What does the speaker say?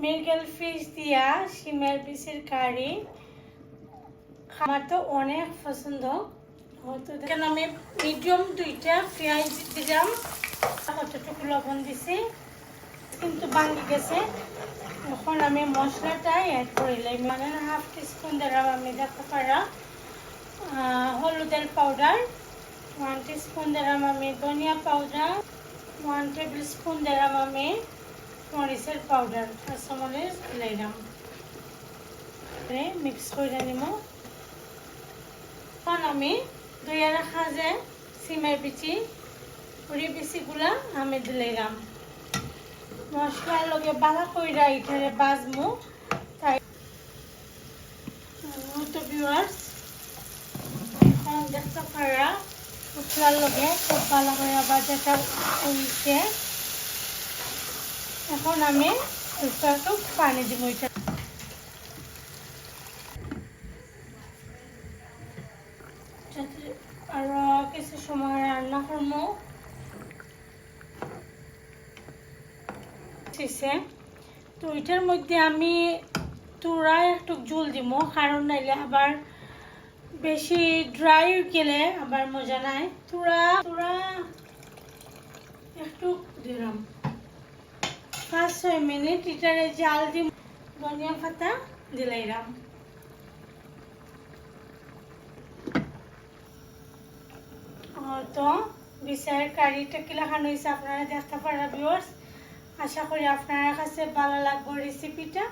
মৃগেল ফিশ দিয়া শিমের বিচির কারি আমার তো অনেক পছন্দ। হয়তো দেখেন আমি মিডিয়াম 2টা পেঁয়াজ দিলাম, কতটুকু লবণ দিছি কিন্তু ভাঙি গেছে। এখন আমি মশলাটা অ্যাড করিলাম, মানে 1/2 টিস্পুন দিলাম আমি দেখতে পারা হলুদের পাউডার, 1 টিস্পুন দিলাম আমি ধনিয়া পাউডার, 1 টেবিল স্পুন দিলাম আমি মরিচের পাউডার, কাঁচামরিচ দিলাম, মিক্স করে নিব। এখন আমি ধুয়ে রাখা যে সিমের বিচি পুরি বিচিগুলা আমি দিলাম, মশলার লগে বালা কইরা এটারে বাজমু। তাই তো ভিউয়ার্স এখন দেখতে পারা মশলার লগে খুব ভালো করে বাজাটা হইছে। এখন আমি একটু পানি দিব, এটা আরো কিছু সময় রান্না করবো। তো এটার মধ্যে আমি তুরা একটু জল দিব, কারণ নাইলে আবার বেশি ড্রাই গেলে আবার মজা নাই। তুরা তুরা একটু দিলাম, 5-6 মিনিট এটারে জাল দিব, ধনিয়া পাতা দিলাম। তো বিচারের কারিটা কিলাখান হয়েছে আপনারা দেখতে পারা ভিউয়ার্স। আশা করি আপনার কাছে ভালো লাগবে রেসিপিটা।